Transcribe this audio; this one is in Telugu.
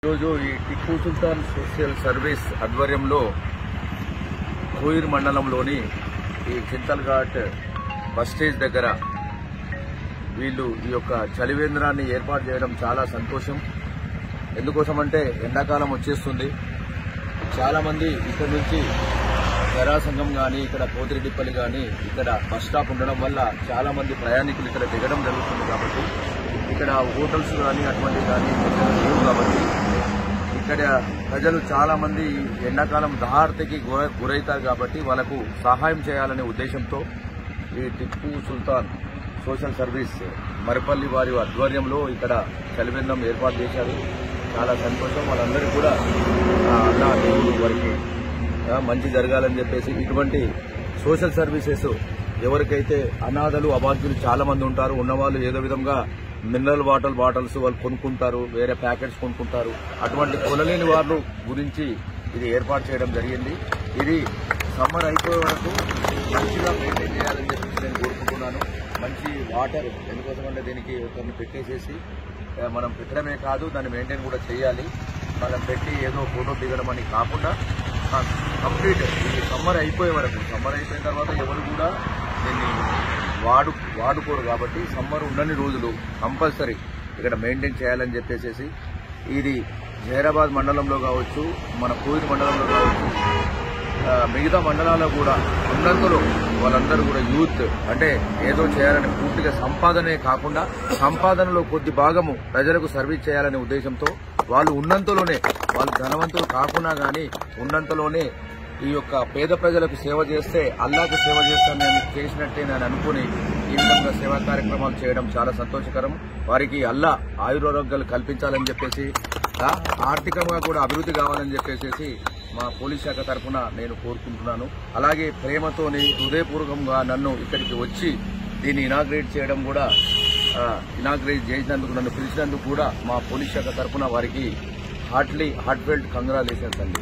ఈరోజు ఈ టిప్పు సుల్తాన్ సోషల్ సర్వీస్ ఆధ్వర్యంలో కోయిర్ మండలంలోని ఈ చింతల్ ఘాట్ బస్ స్టేజ్ దగ్గర వీళ్ళు ఈ యొక్క చలివేంద్రాన్ని ఏర్పాటు చేయడం చాలా సంతోషం. ఎందుకోసమంటే ఎండాకాలం వచ్చేస్తుంది. చాలా మంది ఇక్కడ నుంచి జరాసంగం కానీ ఇక్కడ పోతిరెడ్డిపల్లి కానీ ఇక్కడ బస్ స్టాప్ ఉండడం వల్ల చాలా మంది ప్రయాణికులు ఇక్కడ దిగడం జరుగుతుంది. కాబట్టి ఇక్కడ హోటల్స్ కానీ అటువంటి కానీ లేవు. కాబట్టి ఇక్కడ ప్రజలు చాలా మంది ఎండాకాలం దహార్తికి గురవుతారు. కాబట్టి వాళ్ళకు సహాయం చేయాలనే ఉద్దేశంతో ఈ టిప్పు సుల్తాన్ సోషల్ సర్వీస్ మరిపల్లి వారి ఆధ్వర్యంలో ఇక్కడ చలివేంద్రం ఏర్పాటు చేశారు. చాలా సంతోషం. వాళ్ళందరికీ కూడా అల్లా దేవుడు వారికి మంచి జరగాలని చెప్పేసి ఇటువంటి సోషల్ సర్వీసెస్ ఎవరికైతే అనాథలు అభాగ్యులు చాలా మంది ఉంటారు. ఉన్నవాళ్ళు ఏదో విధంగా మినరల్ వాటర్ బాటిల్స్ వాళ్ళు కొనుక్కుంటారు, వేరే ప్యాకెట్స్ కొనుక్కుంటారు. అటువంటి కొనలేని వాళ్ళ గురించి ఇది ఏర్పాటు చేయడం జరిగింది. ఇది సమ్మర్ అయిపోయే వరకు మంచిగా మెయింటైన్ చేయాలని చెప్పి నేను కోరుకుంటున్నాను. మంచి వాటర్ ఎందుకోసమంటే దీనికి కొన్ని పెట్టేసేసి మనం పెట్టడమే కాదు దాన్ని మెయింటైన్ కూడా చేయాలి. మనం పెట్టి ఏదో ఫోటో దిగడం అని కాకుండా కంప్లీట్ ఇది సమ్మర్ అయిపోయే వరకు, సమ్మర్ అయిపోయిన తర్వాత ఎవరు కూడా దీన్ని వాడుకోరు. కాబట్టి సమ్మర్ ఉండని రోజులు కంపల్సరీ ఇక్కడ మెయింటైన్ చేయాలని చెప్పేసి ఇది జహీరాబాద్ మండలంలో కావచ్చు, మన కోయిర్ మండలంలో కావచ్చు, మిగతా మండలాల్లో కూడా ఉన్నంతలో వాళ్ళందరూ కూడా యూత్ అంటే ఏదో చేయాలని పూర్తిగా సంపాదనే కాకుండా సంపాదనలో కొద్ది భాగము ప్రజలకు సర్వీస్ చేయాలనే ఉద్దేశంతో వాళ్ళు ఉన్నంతలోనే, వాళ్ళు ధనవంతులు కాకుండా కానీ ఉన్నంతలోనే ఈ యొక్క పేద ప్రజలకు సేవ చేస్తే అల్లాకు సేవ చేస్తానని చేసినట్టే నేను అనుకుని ఈ విధంగా సేవా కార్యక్రమాలు చేయడం చాలా సంతోషకరం. వారికి అల్లా ఆయురారోగ్యాలు కల్పించాలని చెప్పేసి ఆర్థికంగా కూడా అభివృద్ధి కావాలని చెప్పేసి మా పోలీస్ శాఖ తరఫున నేను కోరుకుంటున్నాను. అలాగే ప్రేమతోని హృదయపూర్వకంగా నన్ను ఇక్కడికి వచ్చి దీన్ని ఇనాగ్రేట్ చేయడం కూడా ఇనాగ్రేట్ చేసినందుకు నన్ను పిలిచినందుకు కూడా మా పోలీస్ శాఖ తరఫున వారికి హార్ట్ఫెల్ట్ కంగ్రాచులేషన్స్ అండి.